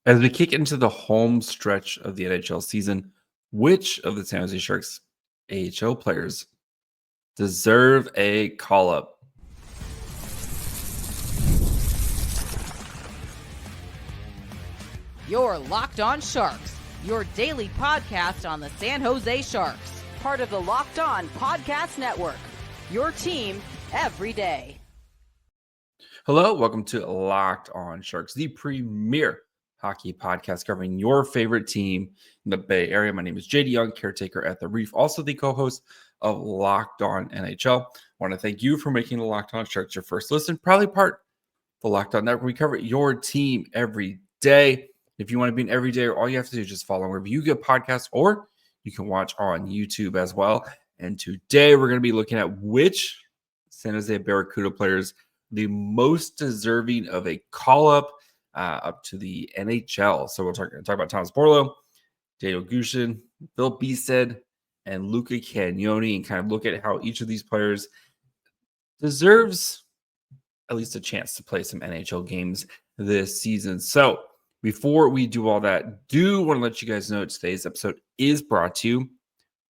As we kick into the home stretch of the NHL season, which of the San Jose Sharks AHL players deserve a call up? You're Locked On Sharks, your daily podcast on the San Jose Sharks, part of the Locked On Podcast Network, your team every day. Hello, welcome to Locked On Sharks, the premier hockey podcast covering your favorite team in the Bay Area. My name is JD Young, caretaker at The Reef, also the co-host of Locked On NHL. I want to thank you for making the Locked On Sharks your first listen, probably part of the Locked On Network. We cover your team every day. If you want to be an everyday, all you have to do is just follow wherever you get podcasts, or you can watch on YouTube as well. And today we're going to be looking at which San Jose Barracuda players the most deserving of a call-up up to the NHL. So we'll talk about Thomas Bordeleau, Danil Gushchin, Filip Bystedt, and Luca Cagnoni, and kind of look at how each of these players deserves at least a chance to play some NHL games this season. So before we do all that, do want to let you guys know today's episode is brought to you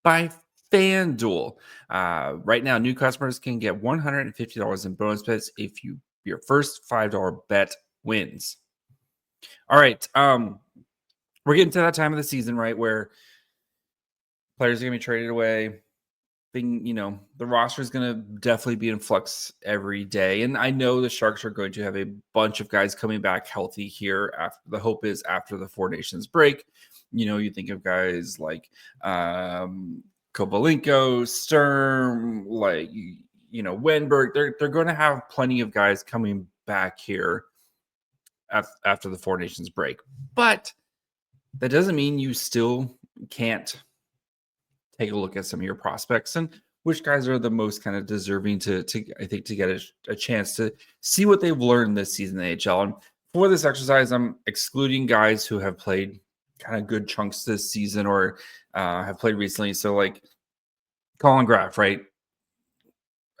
by FanDuel. Right now, new customers can get $150 in bonus bets if your first $5 bet wins. All right, we're getting to that time of the season, right, where players are going to be traded away. The roster is going to definitely be in flux every day. And I know the Sharks are going to have a bunch of guys coming back healthy here. The hope is after the Four Nations break. You think of guys like Kovalenko, Sturm, Wenberg. They're going to have plenty of guys coming back here after the Four Nations break. But that doesn't mean you still can't take a look at some of your prospects and which guys are the most kind of deserving to get a chance to see what they've learned this season in the AHL. And for this exercise, I'm excluding guys who have played kind of good chunks this season or have played recently. So like Colin Graf, right?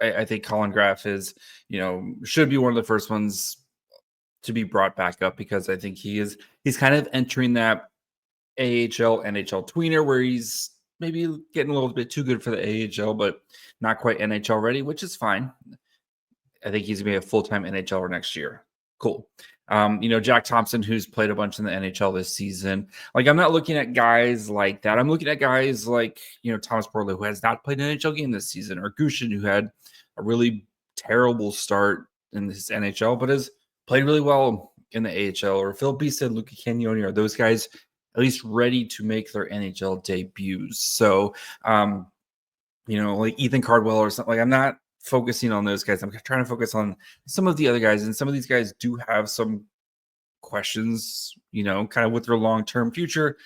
I think Colin Graf is, should be one of the first ones to be brought back up, because I think he's kind of entering that AHL, NHL tweener where he's maybe getting a little bit too good for the AHL, but not quite NHL ready, which is fine. I think he's going to be a full-time NHLer next year. Cool. Jack Thompson, who's played a bunch in the NHL this season. Like, I'm not looking at guys like that. I'm looking at guys like, Thomas Bordeleau, who has not played an NHL game this season, or Gushchin, who had a really terrible start in this NHL, but has played really well in the AHL, or Filip Bystedt, Luca Cagnoni, are those guys at least ready to make their NHL debuts. So, like Ethan Cardwell or something. Like, I'm not focusing on those guys. I'm trying to focus on some of the other guys, and some of these guys do have some questions, kind of with their long-term future.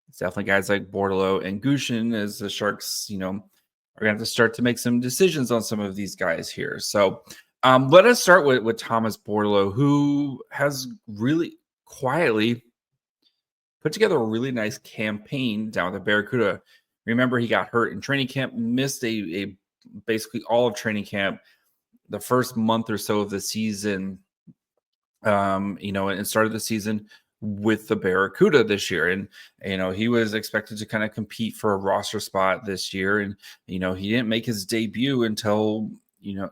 It's definitely guys like Bordeleau and Gushchin, as the Sharks, are going to have to start to make some decisions on some of these guys here. So let us start with Thomas Bordeleau, who has really quietly put together a really nice campaign down with the Barracuda. Remember, he got hurt in training camp, missed a basically all of training camp, the first month or so of the season, and started the season with the Barracuda this year. And, he was expected to kind of compete for a roster spot this year. And, he didn't make his debut until,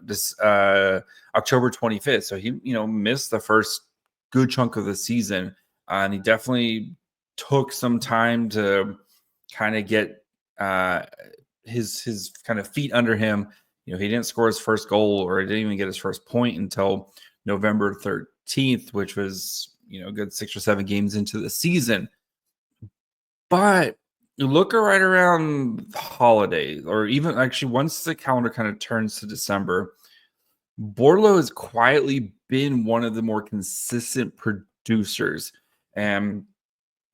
this October 25th. So he, missed the first good chunk of the season. And he definitely took some time to kind of get his kind of feet under him. He didn't score his first goal, or he didn't even get his first point until November 13th, which was, a good 6 or 7 games into the season. But you look right around the holidays, or even actually once the calendar kind of turns to December, Bordeleau has quietly been one of the more consistent producers. And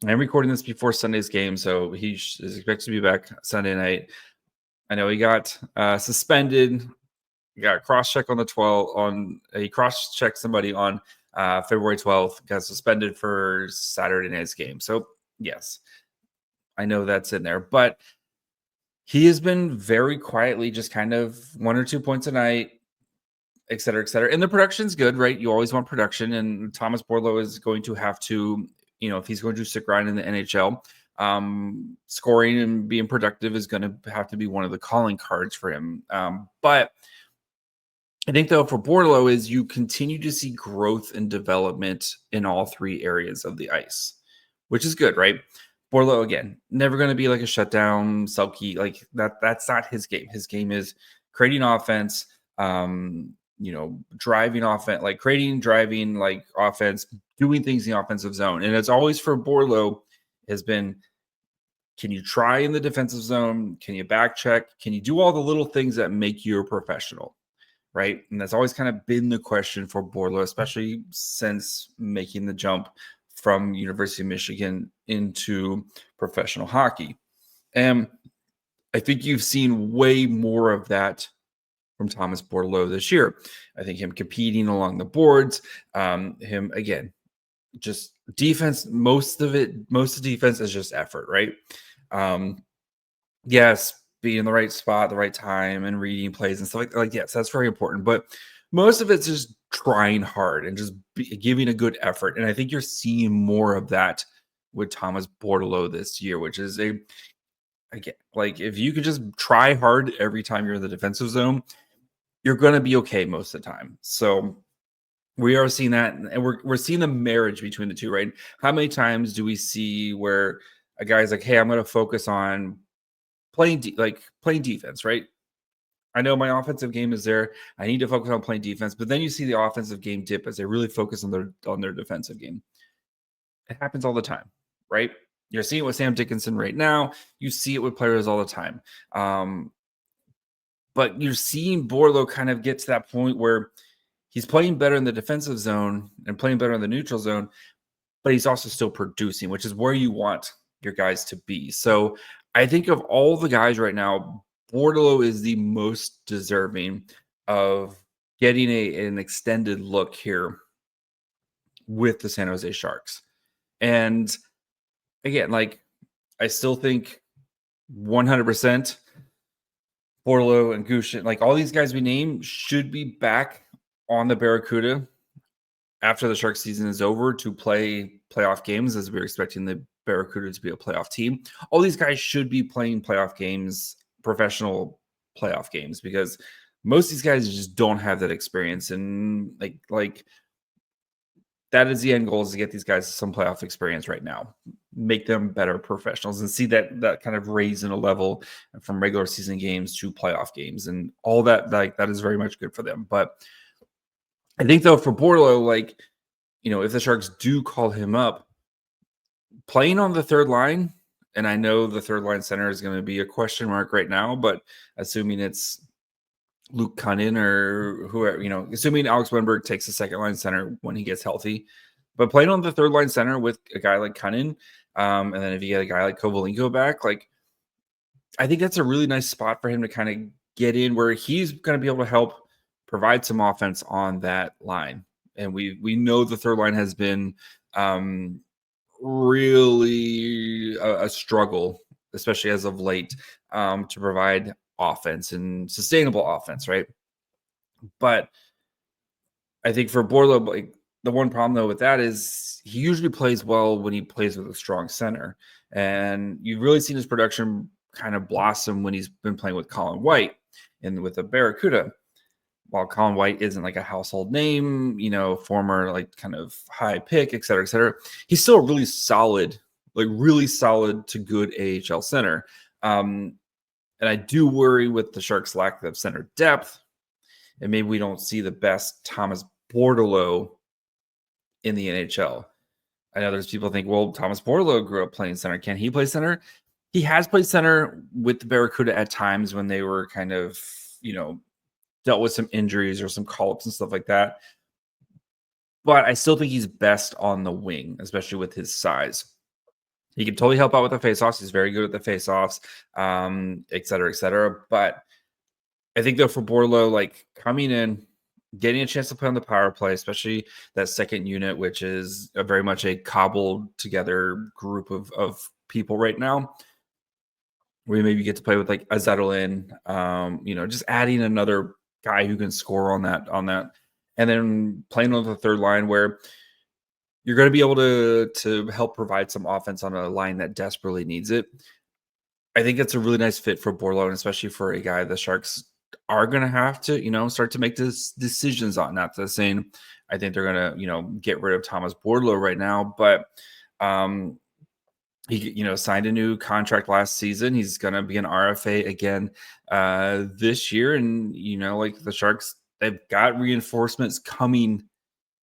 I'm recording this before Sunday's game, so he is expected to be back Sunday night. I know he got suspended. He got a cross-check on the 12th. He cross-checked somebody on February 12th. Got suspended for Saturday night's game. So yes, I know that's in there, but he has been very quietly just kind of 1 or 2 points a night, et cetera, et cetera. And the production's good, right? You always want production, and Thomas Bordeleau is going to have to if he's going to stick around in the NHL, scoring and being productive is going to have to be one of the calling cards for him. But I think, though, for Bordeleau is you continue to see growth and development in all three areas of the ice, which is good, right? Bordeleau, again, never going to be like a shutdown, sulky, like that's not his game. His game is creating offense, driving offense, like creating, driving, like offense, doing things in the offensive zone. And it's always for Bordeleau has been, can you try in the defensive zone? Can you back check? Can you do all the little things that make you a professional? Right. And that's always kind of been the question for Bordeleau, especially since making the jump from University of Michigan into professional hockey. And I think you've seen way more of that from Thomas Bordeleau this year. I think him competing along the boards, him, again, just defense, most of defense is just effort, right? Yes, be in the right spot, the right time, and reading plays and stuff like yes, that's very important. But most of it's just trying hard and just giving a good effort. And I think you're seeing more of that with Thomas Bordeleau this year, which is again, like if you could just try hard every time you're in the defensive zone, you're going to be okay most of the time. So we are seeing that, and we're seeing the marriage between the two, right? How many times do we see where a guy's like, hey, I'm going to focus on playing defense, right? I know my offensive game is there. I need to focus on playing defense, but then you see the offensive game dip as they really focus on their defensive game. It happens all the time, right? You're seeing it with Sam Dickinson right now. You see it with players all the time. But you're seeing Bordeleau kind of get to that point where he's playing better in the defensive zone and playing better in the neutral zone, but he's also still producing, which is where you want your guys to be. So I think of all the guys right now, Bordeleau is the most deserving of getting an extended look here with the San Jose Sharks. And again, like I still think 100% Bordeleau and Gushchin, like all these guys we name, should be back on the Barracuda after the Sharks season is over to play playoff games, as we're expecting the Barracuda to be a playoff team. All these guys should be playing playoff games, professional playoff games, because most of these guys just don't have that experience. And like that is the end goal, is to get these guys some playoff experience right now, make them better professionals, and see that kind of raise in a level from regular season games to playoff games, and all that. Like that is very much good for them. But I think though for Bordeleau, like, if the Sharks do call him up, playing on the third line, and I know the third line center is going to be a question mark right now, but assuming it's Luca Cagnoni or whoever, assuming Alex Wennberg takes the second line center when he gets healthy, but playing on the third line center with a guy like Cagnoni, and then if you get a guy like Kovalenko back, like I think that's a really nice spot for him to kind of get in, where he's going to be able to help provide some offense on that line. And we know the third line has been really a struggle, especially as of late, to provide offense and sustainable offense, right? But I think for Bordeleau, like the one problem though with that is he usually plays well when he plays with a strong center, and you've really seen his production kind of blossom when he's been playing with Colin White and with the Barracuda. While Colin White isn't like a household name, former like kind of high pick, et cetera, he's still a really solid to good AHL center. And I do worry with the Sharks' lack of center depth, and maybe we don't see the best Thomas Bordeleau in the NHL. I know there's people think, well, Thomas Bordeleau grew up playing center. Can he play center? He has played center with the Barracuda at times when they were kind of, dealt with some injuries or some call-ups and stuff like that. But I still think he's best on the wing, especially with his size. He can totally help out with the faceoffs. He's very good at the faceoffs, et cetera, et cetera. But I think, though, for Bordeleau, like coming in, getting a chance to play on the power play, especially that second unit, which is very much a cobbled together group of people right now, where maybe you get to play with like a Zetterlin, just adding another guy who can score on that, and then playing on the third line where you're going to be able to help provide some offense on a line that desperately needs it. I think it's a really nice fit for Bordeleau, and especially for a guy the Sharks are going to have to, start to make decisions on. Not the saying I think they're going to, get rid of Thomas Bordeleau right now, but he, signed a new contract last season. He's going to be an RFA again this year, and like the Sharks, they've got reinforcements coming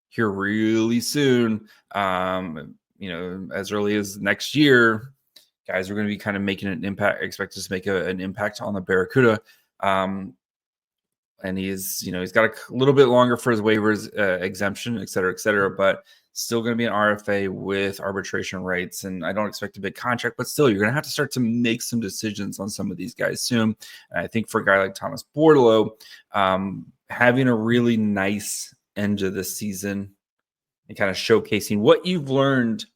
here really soon. As early as next year, guys are going to be kind of making an impact, expected to make an impact on the Barracuda. And he's got a little bit longer for his waivers exemption, et cetera, but still going to be an RFA with arbitration rights. And I don't expect a big contract, but still, you're going to have to start to make some decisions on some of these guys soon. And I think for a guy like Thomas Bordeleau, having a really nice end of the season and kind of showcasing what you've learned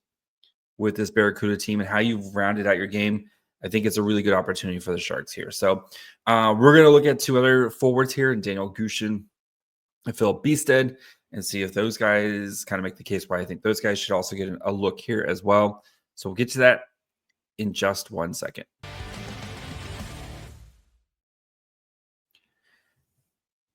with this Barracuda team and how you've rounded out your game, I think it's a really good opportunity for the Sharks here. So we're going to look at two other forwards here, Danil Gushchin and Filip Bystedt, and see if those guys kind of make the case why I think those guys should also get a look here as well. So we'll get to that in just 1 second.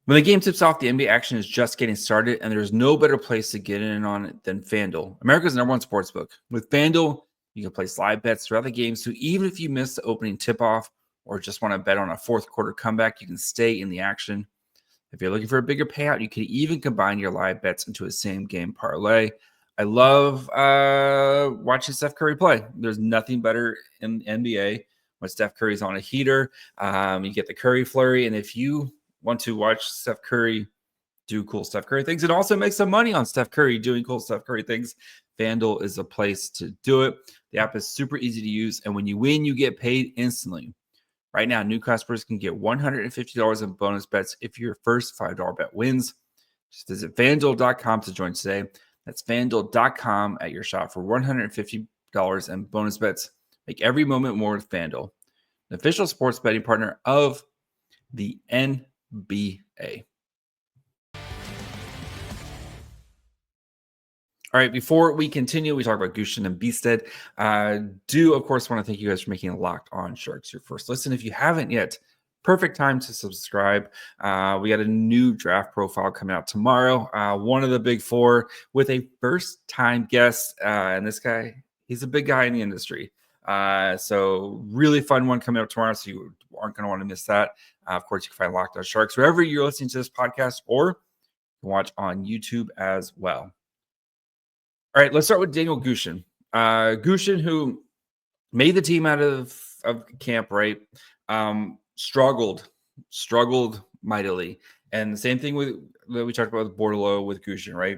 When the game tips off, the NBA action is just getting started, and there's no better place to get in on it than FanDuel, America's #1 sportsbook. With FanDuel, you can place live bets throughout the game, so even if you miss the opening tip-off or just want to bet on a fourth quarter comeback, you can stay in the action. If you're looking for a bigger payout, you can even combine your live bets into a same-game parlay. I love watching Steph Curry play. There's nothing better in the NBA when Steph Curry's on a heater. You get the Curry flurry, and if you want to watch Steph Curry do cool Steph Curry things and also make some money on Steph Curry doing cool Steph Curry things, FanDuel is a place to do it. The app is super easy to use, and when you win, you get paid instantly. Right now, new customers can get $150 in bonus bets if your first $5 bet wins. Just visit FanDuel.com to join today. That's FanDuel.com at your shop for $150 in bonus bets. Make every moment more with FanDuel, the official sports betting partner of the NBA. All right, before we continue, we talk about Gushchin and Bystedt. Do, of course, want to thank you guys for making Locked On Sharks your first listen. If you haven't yet, perfect time to subscribe. We got a new draft profile coming out tomorrow. One of the big four with a first-time guest. And this guy, he's a big guy in the industry. So really fun one coming up tomorrow, so you aren't going to want to miss that. Of course, you can find Locked On Sharks wherever you're listening to this podcast, or you can watch on YouTube as well. All right, let's start with Danil Gushchin. Gushchin, who made the team out of camp, right? Struggled mightily. And the same thing that we talked about with Bordeleau with Gushchin, right?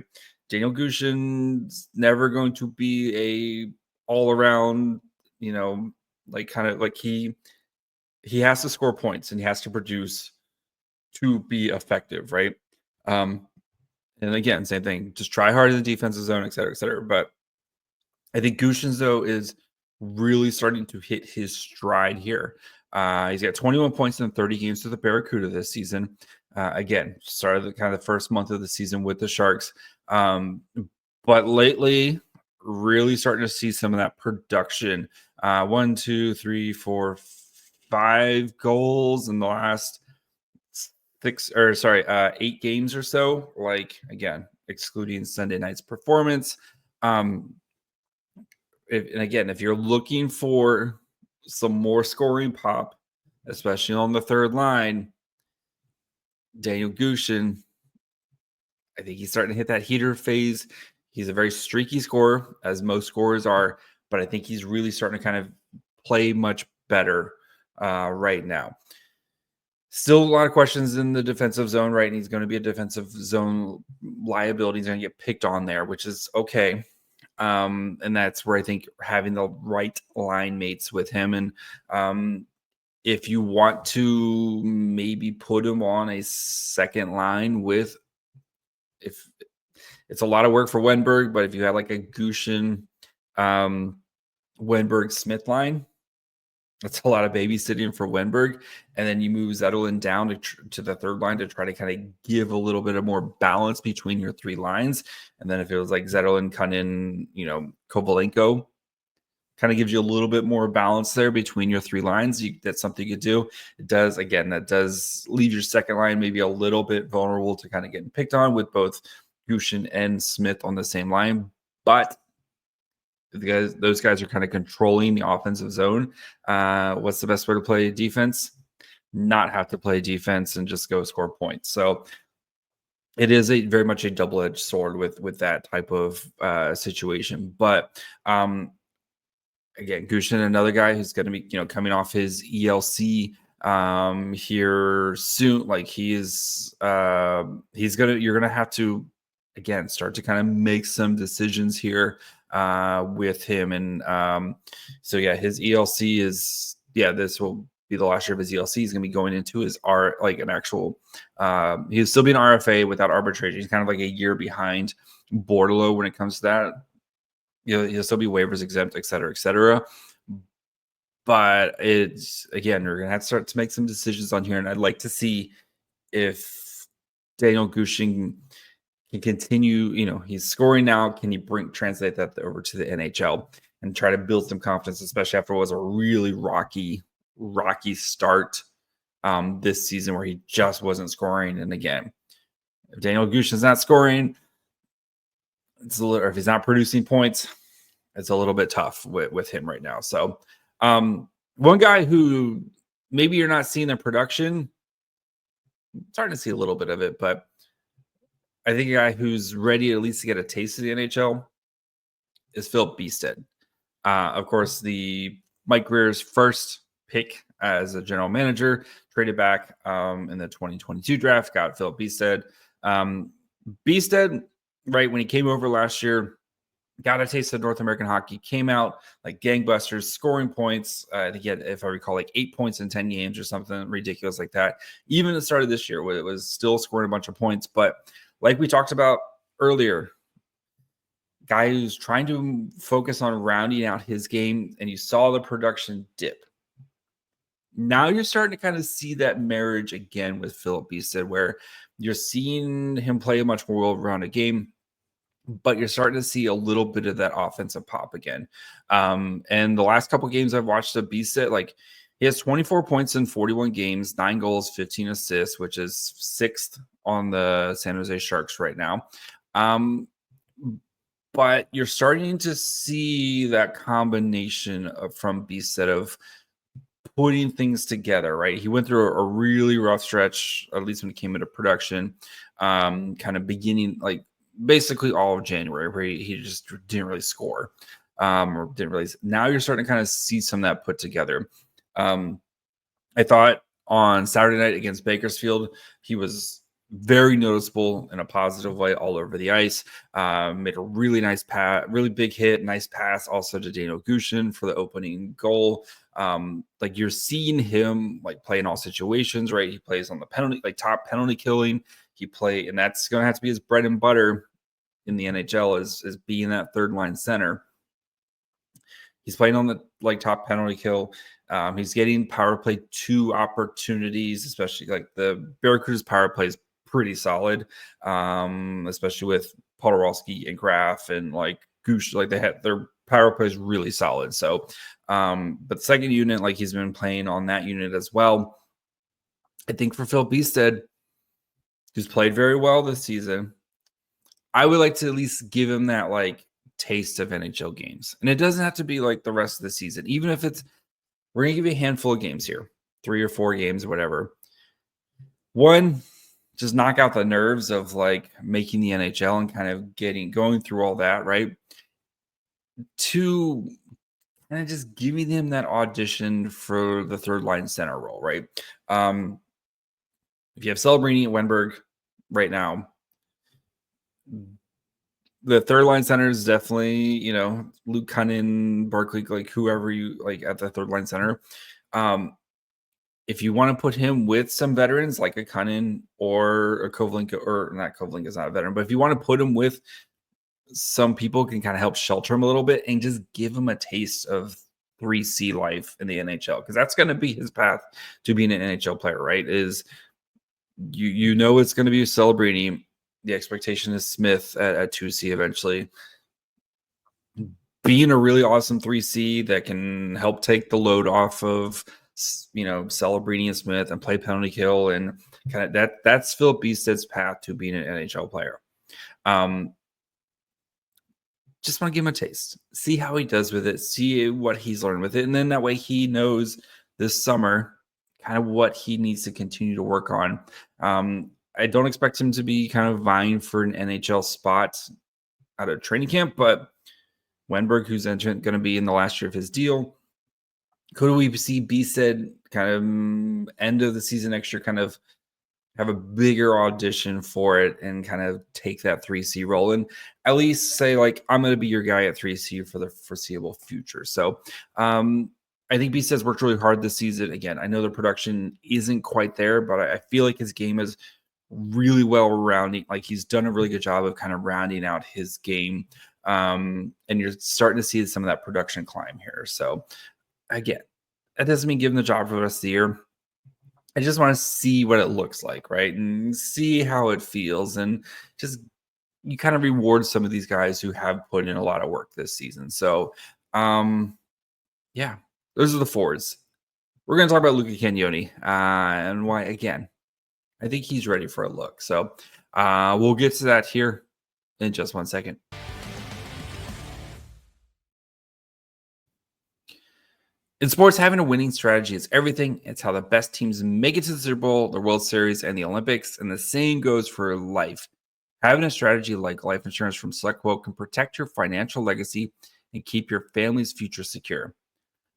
Danil Gushchin's never going to be a all-around, he has to score points and he has to produce to be effective, right? And again, same thing. Just try hard in the defensive zone, et cetera, et cetera. But I think Gushchin, though, is really starting to hit his stride here. He's got 21 points in 30 games with the Barracuda this season. Again, started the first month of the season with the Sharks. But lately, really starting to see some of that production. 1, 2, 3, 4, 5 goals in the last 8 games or so, again, excluding Sunday night's performance. If you're looking for some more scoring pop, especially on the third line, Danil Gushchin, I think he's starting to hit that heater phase. He's a very streaky scorer, as most scorers are, but I think he's really starting to kind of play much better right now. Still a lot of questions in the defensive zone, right? And he's going to be a defensive zone liability. He's going to get picked on there, which is okay. And that's where I think having the right line mates with him. And if you want to maybe put him on a second line if it's a lot of work for Wenberg, but if you had like a Gushchin, Wenberg Smith line, That's a lot of babysitting for Wenberg. And then you move Zetterlund down to the third line to try to kind of give a little bit of more balance between your three lines. And then if it was like Zetterlund, Kunin, Kovalenko, kind of gives you a little bit more balance there between your three lines. That's something you could do. That does leave your second line maybe a little bit vulnerable to kind of getting picked on with both Gushchin and Smith on the same line. But those guys are kind of controlling the offensive zone. What's the best way to play defense? Not have to play defense and just go score points. So it is very much a double-edged sword with that type of situation. But again, Gushchin, another guy who's going to be coming off his ELC here soon. Like you're gonna have to again start to kind of make some decisions here with him. And so yeah, his ELC is this will be the last year of his ELC. He's gonna be going into his an actual he'll still be an RFA without arbitration. He's kind of like a year behind Bordeleau when it comes to that. He'll still be waivers exempt, et cetera, et cetera. But it's, again, we're going to have to start to make some decisions on here. And I'd like to see if Danil Gushchin can continue, he's scoring now. Can you translate that over to the NHL and try to build some confidence, especially after what was a really rocky start this season where he just wasn't scoring. And again, if Danil Gushchin's not scoring, or if he's not producing points, it's a little bit tough with him right now. So one guy who maybe you're not seeing the production, starting to see a little bit of it, but I think a guy who's ready at least to get a taste of the NHL is Filip Bystedt. Of course, the Mike Greer's first pick as a general manager, traded back in the 2022 draft, got Filip Bystedt. Bystedt, right, when he came over last year, got a taste of North American hockey, came out like gangbusters, scoring points. I think he had, if I recall, like 8 points in 10 games or something ridiculous like that. Even at the start of this year, where it was still scoring a bunch of points. But like we talked about earlier, guy who's trying to focus on rounding out his game, and you saw the production dip. Now you're starting to kind of see that marriage again with Filip Bystedt, where you're seeing him play a much more well-rounded game, but you're starting to see a little bit of that offensive pop again. And the last couple games I've watched of Bystedt, like he has 24 points in 41 games, 9 goals, 15 assists, which is 6th on the San Jose Sharks right now. But you're starting to see that combination from Bystedt of putting things together, right? He went through a really rough stretch, at least when it came into production, kind of beginning, like basically all of January, where he just didn't really score, or didn't really. Now you're starting to kind of see some of that put together. I thought on Saturday night against Bakersfield, he was very noticeable in a positive way all over the ice. Made a really nice pass, really big hit, nice pass also to Danil Gushchin for the opening goal. Like you're seeing him like play in all situations, right? He plays on the penalty, like top penalty killing. And that's going to have to be his bread and butter in the NHL is being that third line center. He's playing on the top penalty kill. He's getting power play 2 opportunities, especially like the Barracuda's power play is pretty solid, especially with Podorowski and Graf and like Goosh. Like they had their power play is really solid. So, but second unit, like he's been playing on that unit as well. I think for Filip Bystedt, who's played very well this season, I would like to at least give him that like taste of NHL games. And it doesn't have to be like the rest of the season. Even if we're going to give you a handful of games here, 3 or 4 games or whatever. 1, just knock out the nerves of like making the NHL and kind of going through all that, right? 2, kind of just giving him that audition for the third line center role, right? If you have Celebrini at Wenberg right now, the third line center is definitely, Luca Cagnoni, Barkley, like whoever you like at the third line center. If you want to put him with some veterans like a Cagnoni or a Kovalenko, or not Kovalenko is not a veteran, but if you want to put him with some people who can kind of help shelter him a little bit and just give him a taste of 3C life in the NHL, because that's going to be his path to being an NHL player, right? Is you know it's going to be Celebrini. The expectation is Smith at 2C eventually. Being a really awesome 3C that can help take the load off of, Celebrini and Smith and play penalty kill, and kind of that's Filip Bystedt's path to being an NHL player. Just want to give him a taste, see how he does with it, see what he's learned with it. And then that way he knows this summer kind of what he needs to continue to work on. I don't expect him to be kind of vying for an NHL spot out of training camp, but Wenberg, who's going to be in the last year of his deal, could we see Bystedt kind of end of the season next year kind of have a bigger audition for it and kind of take that 3C role and at least say, like, I'm going to be your guy at 3C for the foreseeable future. So I think Bystedt's worked really hard this season. Again, I know the production isn't quite there, but I feel like his game is really well rounding. Like, he's done a really good job of kind of rounding out his game. And you're starting to see some of that production climb here. So again, that doesn't mean give him the job for the rest of the year. I just want to see what it looks like, right? And see how it feels. And just, you kind of reward some of these guys who have put in a lot of work this season. So, yeah, those are the forwards. We're going to talk about Luca Cagnoni and why, again, I think he's ready for a look. So we'll get to that here in just 1 second. In sports, having a winning strategy is everything. It's how the best teams make it to the Super Bowl, the World Series, and the Olympics. And the same goes for life. Having a strategy like life insurance from SelectQuote can protect your financial legacy and keep your family's future secure.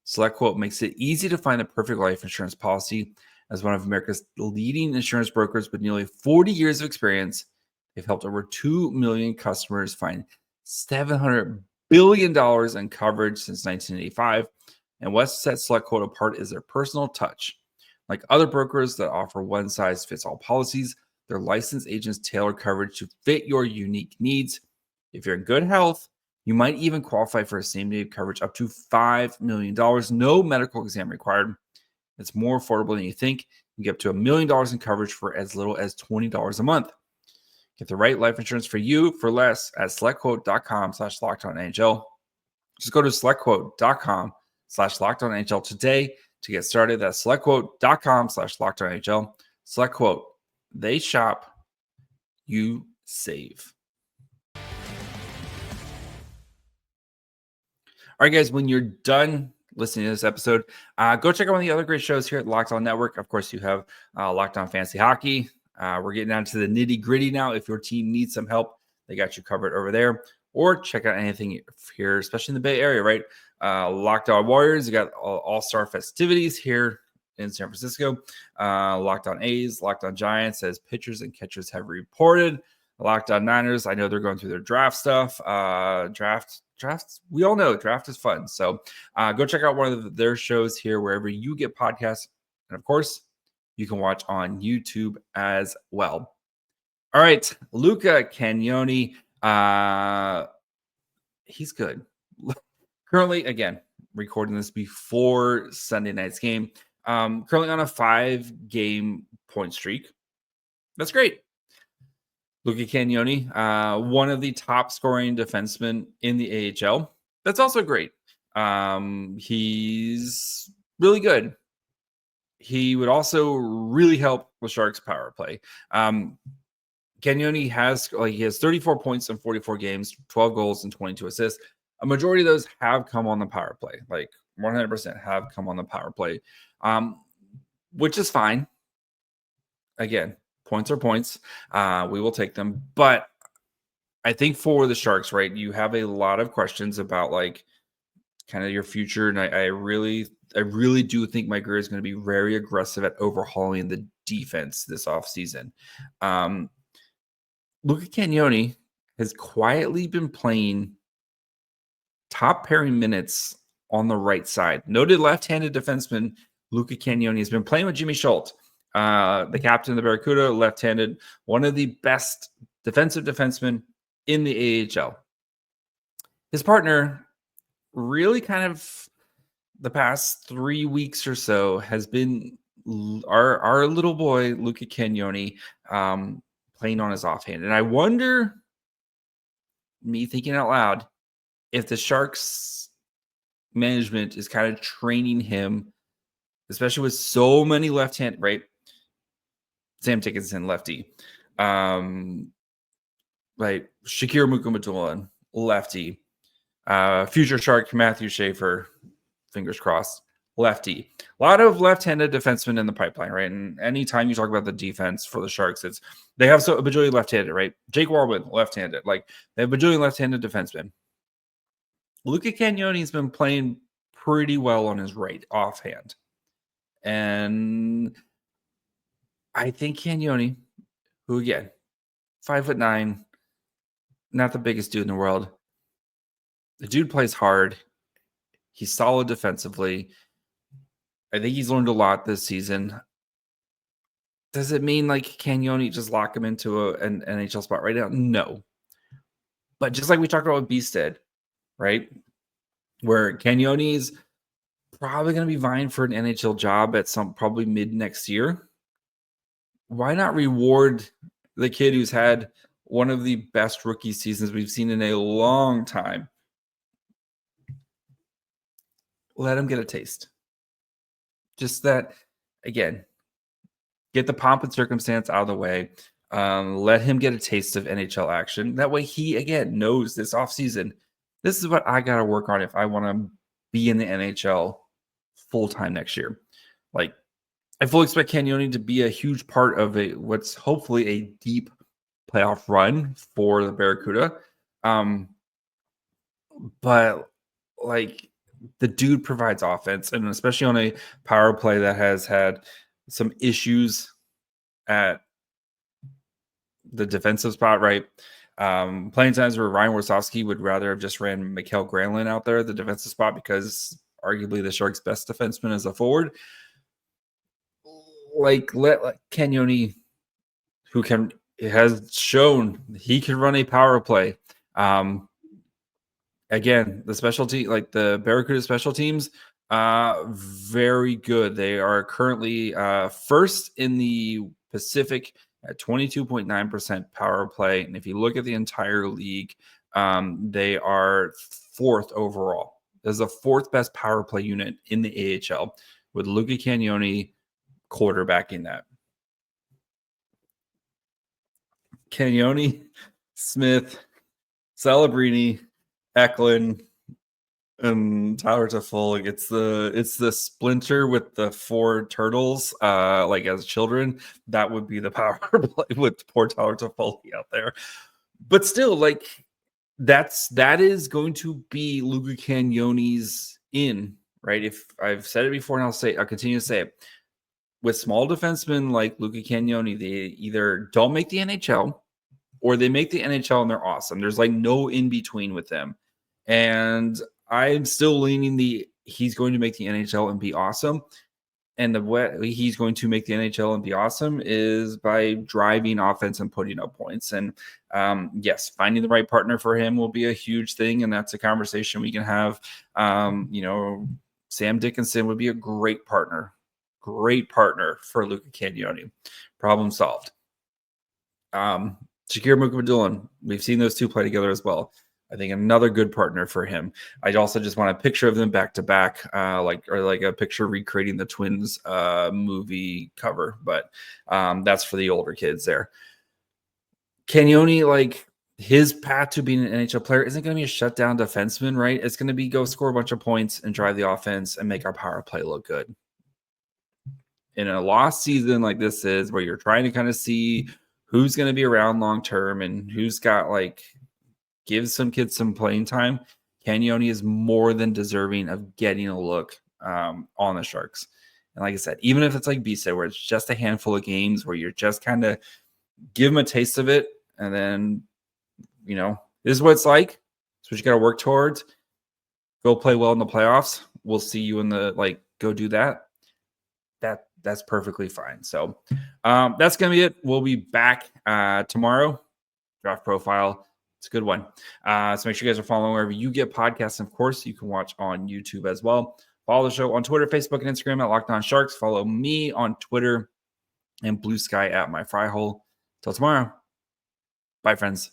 SelectQuote makes it easy to find the perfect life insurance policy. As one of America's leading insurance brokers with nearly 40 years of experience, they've helped over 2 million customers find $700 billion in coverage since 1985. And what sets SelectQuote apart is their personal touch. Like other brokers that offer one-size-fits-all policies, their licensed agents tailor coverage to fit your unique needs. If you're in good health, you might even qualify for a same-day coverage up to $5 million. No medical exam required. It's more affordable than you think. You get up to $1 million in coverage for as little as $20 a month. Get the right life insurance for you for less at selectquote.com/LockedOnNHL. Just go to selectquote.com/LockedOnNHL today to get started. That's selectquote.com/LockedOnNHL. SelectQuote. They shop, you save. All right, guys, when you're done listening to this episode, go check out one of the other great shows here at the Locked On Network. Of course, you have Locked On Fantasy Hockey. We're getting down to the nitty gritty now. If your team needs some help, they got you covered over there. Or check out anything here, especially in the Bay Area, right? Locked On Warriors, you got all-star festivities here in San Francisco. Locked On A's, Locked On Giants, as pitchers and catchers have reported. Locked On Niners, I know they're going through their draft stuff. Drafts, we all know draft is fun. So go check out one of their shows here wherever you get podcasts. And of course, you can watch on YouTube as well. All right, Luca Cagnoni. He's good. Currently, again, recording this before Sunday night's game. Currently on a 5-game point streak. That's great. Luca Cagnoni, one of the top scoring defensemen in the AHL. That's also great. He's really good. He would also really help the Sharks power play. Cagnoni has 34 points in 44 games, 12 goals and 22 assists. A majority of those have come on the power play. Like 100% have come on the power play, which is fine. Again, points are points. We will take them. But I think for the Sharks, right, you have a lot of questions about like kind of your future. And I really do think Mike Grier is going to be very aggressive at overhauling the defense this offseason. Luca Cagnoni has quietly been playing top pairing minutes on the right side. Noted left-handed defenseman Luca Cagnoni has been playing with Jimmy Schultz, the captain of the Barracuda, left-handed, one of the best defensive defensemen in the AHL. His partner really kind of the past 3 weeks or so has been our little boy Luca Cagnoni playing on his offhand. And I wonder, me thinking out loud, if the Sharks management is kind of training him, especially with so many left-hand, right? Sam Dickinson, lefty. Like Shakir Mukhamadullin, lefty. Future Shark Matthew Schaefer, fingers crossed, lefty. A lot of left-handed defensemen in the pipeline, right? And anytime you talk about the defense for the Sharks, it's they have a bajillion left-handed, right? Jake Warwin, left-handed. Like they have a bajillion left-handed defensemen. Luca Cagnoni's been playing pretty well on his right offhand. And I think Cagnoni, who again, 5'9", not the biggest dude in the world. The dude plays hard. He's solid defensively. I think he's learned a lot this season. Does it mean like Cagnoni just lock him into an NHL spot right now? No. But just like we talked about with Bystedt, right? Where Cagnoni's probably going to be vying for an NHL job at some probably mid next year. Why not reward the kid who's had one of the best rookie seasons we've seen in a long time? Let him get a taste. Just that, again, get the pomp and circumstance out of the way. Let him get a taste of NHL action. That way he, again, knows this offseason, this is what I got to work on if I want to be in the NHL full-time next year. Like, I fully expect Cagnoni to be a huge part of what's hopefully a deep playoff run for the Barracuda. But, like, the dude provides offense, and especially on a power play that has had some issues at the defensive spot, right? Playing times where Ryan Warsofsky would rather have just ran Mikael Granlund out there at the defensive spot because arguably the Sharks' best defenseman is a forward. Like, let Cagnoni, who has shown he can run a power play. Again, the specialty, like the Barracuda special teams, very good. They are currently first in the Pacific at 22.9% power play. And if you look at the entire league, they are fourth overall. There's the fourth best power play unit in the AHL with Luca Cagnoni quarterbacking that. Cagnoni, Smith, Celebrini, Eklund, and Tyler Toffoli. It's the splinter with the four turtles, like as children. That would be the power play with poor Tyler Toffoli out there. But still, like that is going to be Luca Cagnoni's in, right? If I've said it before, and I'll continue to say it. With small defensemen like Luca Cagnoni, they either don't make the NHL or they make the NHL and they're awesome. There's like no in between with them. And I'm still leaning he's going to make the NHL and be awesome. And the way he's going to make the NHL and be awesome is by driving offense and putting up points. And yes, finding the right partner for him will be a huge thing. And that's a conversation we can have. Sam Dickinson would be a great partner for Luca Cagnoni. Problem solved. Shakir Mukhamadullin, we've seen those two play together as well. I think another good partner for him. I also just want a picture of them back to back, like a picture recreating the Twins movie cover. But that's for the older kids there. Cagnoni, like his path to being an NHL player isn't going to be a shutdown defenseman, right? It's going to be go score a bunch of points and drive the offense and make our power play look good. In a lost season like this is, where you're trying to kind of see who's going to be around long term and who's got give some kids some playing time, Cagnoni is more than deserving of getting a look on the Sharks. And like I said, even if it's like Bystedt, where it's just a handful of games where you're just kind of give them a taste of it, and then this is what it's like. It's what you got to work towards. Go play well in the playoffs. We'll see you in the go do that. That's perfectly fine. So that's going to be it. We'll be back tomorrow. Draft profile. It's a good one. So make sure you guys are following wherever you get podcasts. And of course, you can watch on YouTube as well. Follow the show on Twitter, Facebook, and Instagram at Locked On Sharks. Follow me on Twitter and Blue Sky at My Fry Hole. Till tomorrow. Bye, friends.